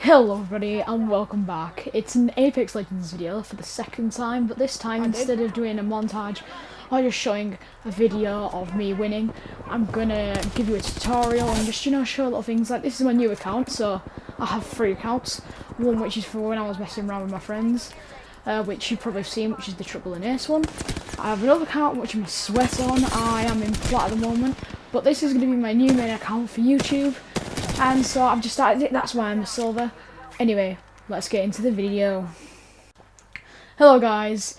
Hello everybody and welcome back. It's an Apex Legends video for the second time, but this time instead of doing a montage or just showing a video of me winning, I'm gonna give you a tutorial and just show little things. Like, this is my new account, so I have 3 accounts. One which is for when I was messing around with my friends, which you've probably seen, which is the Triple and Ace one. I have another account which I'm sweat on. I am in plat at the moment, but this is going to be my new main account for YouTube. And so I've just started it, that's why I'm a silver. Anyway, let's get into the video. Hello guys,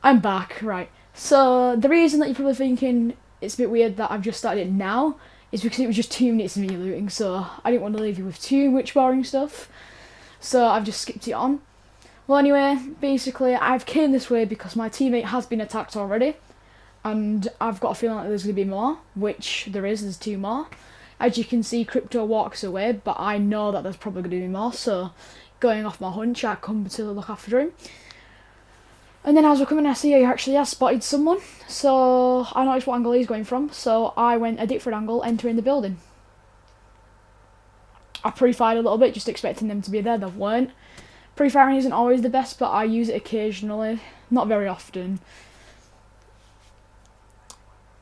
I'm back, right. So the reason that you're probably thinking it's a bit weird that I've just started it now is because it was just 2 minutes of me looting, so I didn't want to leave you with too much boring stuff. So I've just skipped it on. Well anyway, basically I've came this way because my teammate has been attacked already. And I've got a feeling like there's going to be more, which there's 2 more. As you can see, Crypto walks away, but I know that there's probably going to be more, so going off my hunch, I come to look after him. And then as we're coming, I see he actually has spotted someone, so I noticed what angle he's going from, so I went a different angle, entering the building. I pre-fired a little bit, just expecting them to be there. They weren't. Pre-firing isn't always the best, but I use it occasionally, not very often.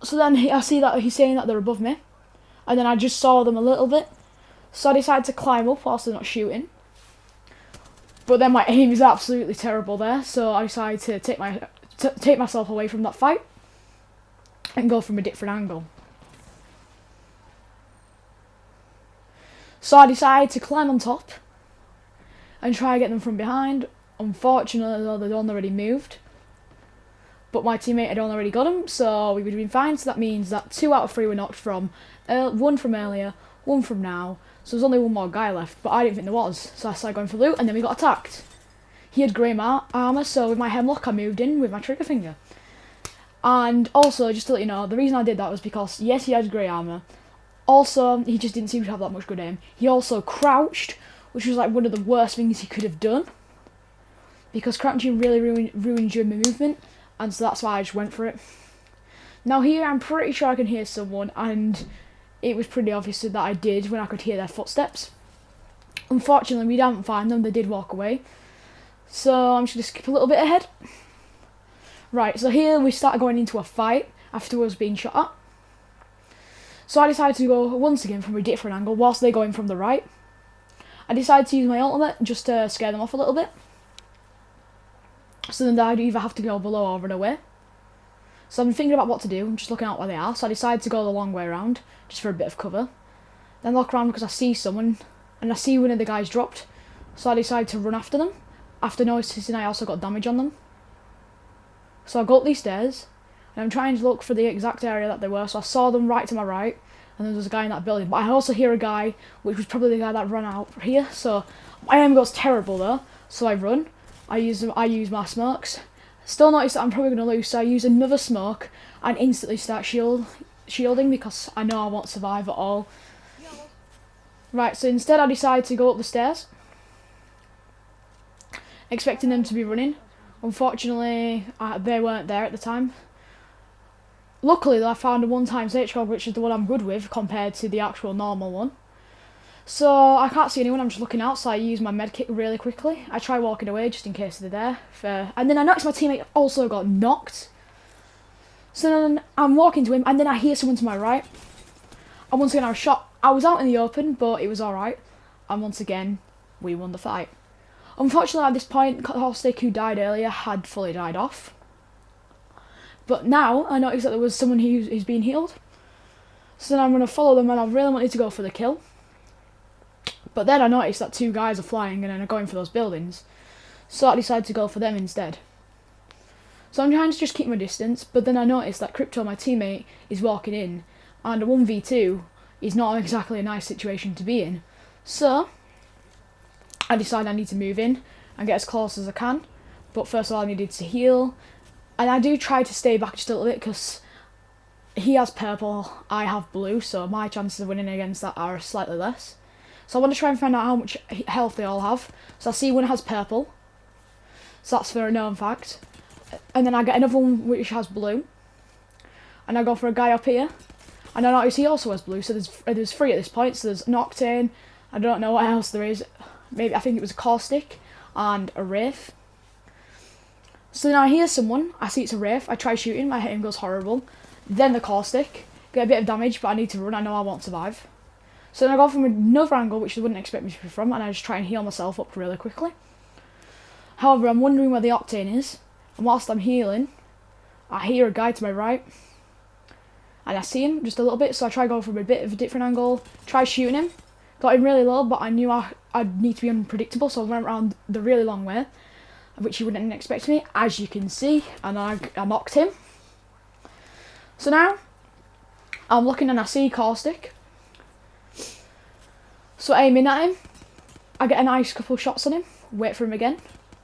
So then I see that he's saying that they're above me. And then I just saw them a little bit, so I decided to climb up whilst they're not shooting. But then my aim is absolutely terrible there, so I decided to take myself away from that fight and go from a different angle. So I decided to climb on top and try to get them from behind. Unfortunately, though, they'd already moved. But my teammate had already got him, so we would have been fine. So that means that 2 out of 3 were knocked from, 1 from earlier, 1 from now. So there's only 1 more guy left, but I didn't think there was. So I started going for loot, and then we got attacked. He had grey armour, so with my hemlock I moved in with my trigger finger. And also, just to let you know, the reason I did that was because, yes, he had grey armour. Also, he just didn't seem to have that much good aim. He also crouched, which was like one of the worst things he could have done. Because crouching really ruins your movement. And so that's why I just went for it. Now here, I'm pretty sure I can hear someone, and it was pretty obvious that I did when I could hear their footsteps. Unfortunately, we didn't find them, they did walk away. So I'm just going to skip a little bit ahead. Right, so here we started going into a fight after us being shot at. So I decided to go once again from a different angle whilst they're going from the right. I decided to use my ultimate just to scare them off a little bit. So then I'd either have to go below or run away. So I'm thinking about what to do. I'm just looking out where they are. So I decided to go the long way around, just for a bit of cover. Then look around because I see someone, and I see one of the guys dropped. So I decided to run after them. After noticing I also got damage on them. So I go up these stairs, and I'm trying to look for the exact area that they were. So I saw them right to my right, and there was a guy in that building. But I also hear a guy, which was probably the guy that ran out here. So my aim goes terrible though. So I run. I use my smokes. Still notice that I'm probably going to lose, so I use another smoke and instantly start shielding because I know I won't survive at all. Right, so instead I decide to go up the stairs, expecting them to be running. Unfortunately, they weren't there at the time. Luckily though, I found a 1x HCOG, which is the one I'm good with compared to the actual normal one. So I can't see anyone, I'm just looking out, so I use my medkit really quickly. I try walking away just in case they're there. And then I noticed my teammate also got knocked. So then I'm walking to him, and then I hear someone to my right. And once again I was shot. I was out in the open, but it was alright. And once again, we won the fight. Unfortunately at this point, Caustic, who died earlier, had fully died off. But now I noticed that there was someone who's been healed. So then I'm going to follow them, and I really wanted to go for the kill. But then I noticed that 2 guys are flying and are going for those buildings. So I decided to go for them instead. So I'm trying to just keep my distance, but then I noticed that Crypto, my teammate, is walking in. And a 1v2 is not exactly a nice situation to be in. So I decided I need to move in and get as close as I can. But first of all I needed to heal. And I do try to stay back just a little bit because he has purple, I have blue. So my chances of winning against that are slightly less. So I want to try and find out how much health they all have. So I see one has purple. So that's for a known fact. And then I get another one which has blue. And I go for a guy up here. And I notice he also has blue. So there's 3 at this point. So there's an Octane. I don't know what else there is. maybe I think it was a caustic and a wraith. So then I hear someone, I see it's a wraith, I try shooting, my aim goes horrible. Then the caustic, get a bit of damage, but I need to run, I know I won't survive. So then I go from another angle, which they wouldn't expect me to be from, and I just try and heal myself up really quickly. However, I'm wondering where the octane is, and whilst I'm healing, I hear a guy to my right, and I see him just a little bit, so I try going from a bit of a different angle, try shooting him, got him really low, but I knew I'd need to be unpredictable, so I went around the really long way, which he wouldn't expect me, as you can see, and I knocked him. So now, I'm looking and I see caustic, so aiming at him, I get a nice couple shots on him, wait for him again,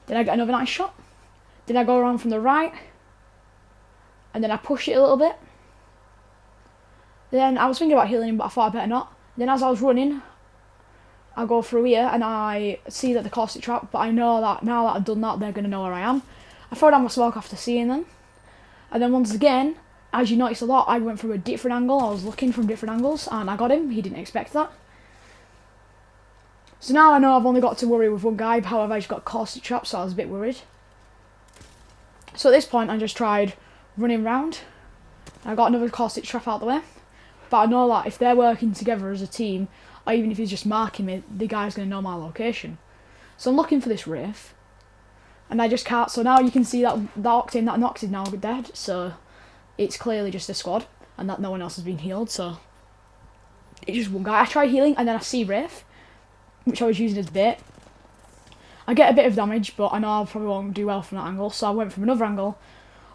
then I get another nice shot, then I go around from the right, and then I push it a little bit. Then I was thinking about healing him, but I thought I better not. Then as I was running, I go through here and I see that the caustic trap, but I know that now that I've done that, they're going to know where I am. I throw down my smoke after seeing them. And then once again, as you noticed a lot, I went from a different angle. I was looking from different angles and I got him. He didn't expect that. So now I know I've only got to worry with one guy, however I just got caustic trap, so I was a bit worried. So at this point I just tried running round. I got another caustic trap out the way. But I know that if they're working together as a team, or even if he's just marking me, the guy's going to know my location. So I'm looking for this wraith, and I just can't. So now you can see that octane that knocked is now dead, so it's clearly just a squad, and that no one else has been healed, so it's just one guy. I try healing, and then I see wraith, which I was using as bait. I get a bit of damage, but I know I probably won't do well from that angle, so I went from another angle,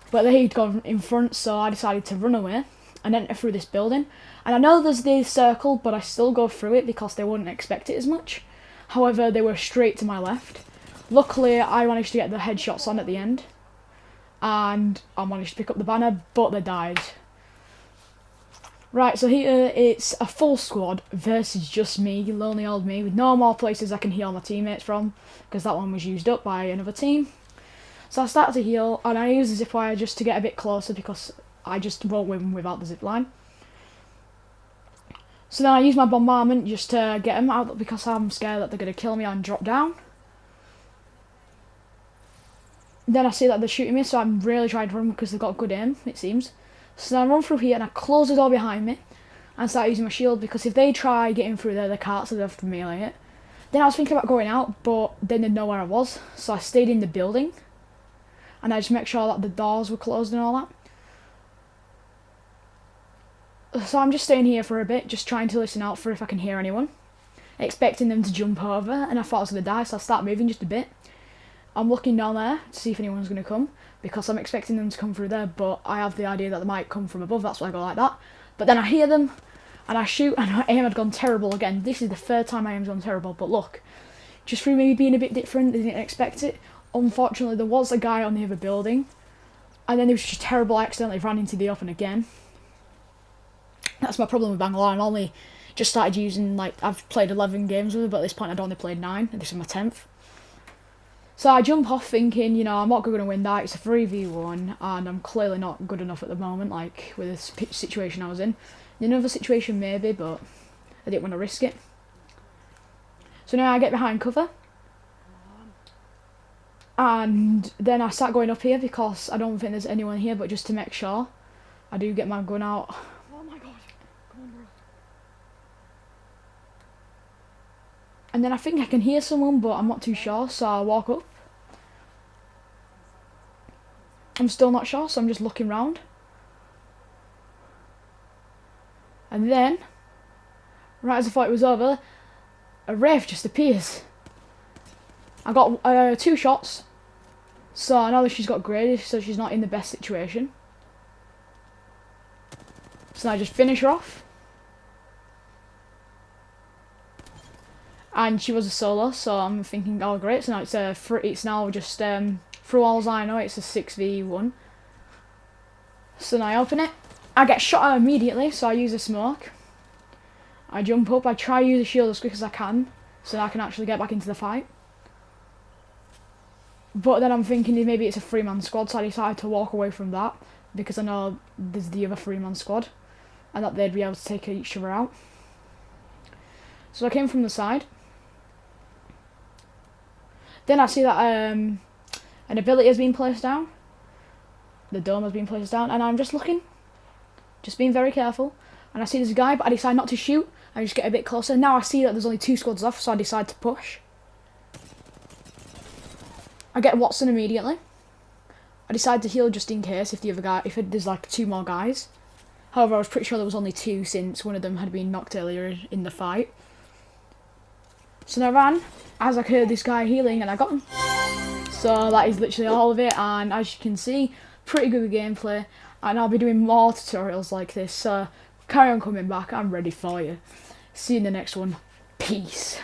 but he'd gone in front, so I decided to run away and enter through this building. And I know there's this circle, but I still go through it because they wouldn't expect it as much. However, they were straight to my left. Luckily, I managed to get the headshots on at the end, and I managed to pick up the banner, but they died. Right, so here it's a full squad versus just me, lonely old me, with no more places I can heal my teammates from, because that one was used up by another team. So I started to heal, and I used the zipwire just to get a bit closer, because I just won't win without the zipline. So then I use my bombardment just to get them out, because I'm scared that they're going to kill me and drop down. Then I see that they're shooting me, so I'm really trying to run because they've got good aim, it seems. So then I run through here and I close the door behind me and start using my shield, because if they try getting through there, they can't, so they have to melee it. Then I was thinking about going out, but then they'd know where I was, so I stayed in the building and I just make sure that the doors were closed and all that. So I'm just staying here for a bit, just trying to listen out for if I can hear anyone, expecting them to jump over, and I thought I was going to die, so I start moving just a bit. I'm looking down there to see if anyone's going to come, because I'm expecting them to come through there, but I have the idea that they might come from above, that's why I go like that. But then I hear them, and I shoot, and my aim had gone terrible again. This is the third time my aim's gone terrible, but look, just through me being a bit different, they didn't expect it. Unfortunately, there was a guy on the other building, and then it was just terrible, I accidentally ran into the open again. That's my problem with Bangalore. I've only just started using, like, I've played 11 games with it, but at this point I'd only played 9, and this is my 10th. So I jump off thinking, you know, I'm not going to win that, it's a 3v1, and I'm clearly not good enough at the moment, like, with this situation I was in. In another situation maybe, but I didn't want to risk it. So now I get behind cover, and then I start going up here because I don't think there's anyone here, but just to make sure, I do get my gun out. Oh my god, come on, bro. And then I think I can hear someone, but I'm not too sure, so I walk up. I'm still not sure, so I'm just looking round. And then, right as I thought it was over, a wraith just appears. I got 2 shots, so I know that she's got graded, so she's not in the best situation. So I just finish her off. And she was a solo, so I'm thinking, oh great, so now it's now just, through all I know, it's a 6v1. So now I open it, I get shot at immediately, so I use a smoke. I jump up, I try to use a shield as quick as I can, so that I can actually get back into the fight. But then I'm thinking maybe it's a 3-man squad, so I decided to walk away from that, because I know there's the other 3-man squad, and that they'd be able to take each other out. So I came from the side, Then I see that an ability has been placed down. The dome has been placed down, and I'm just looking, just being very careful. And I see there's a guy, but I decide not to shoot. I just get a bit closer. Now I see that there's only 2 squads off, so I decide to push. I get Watson immediately. I decide to heal just in case if there's like 2 more guys. However, I was pretty sure there was only 2 since one of them had been knocked earlier in the fight. So then I ran as I heard this guy healing, and I got him. So that is literally all of it, and as you can see, pretty good gameplay, and I'll be doing more tutorials like this, so carry on coming back. I'm ready for you. See you in the next one. Peace.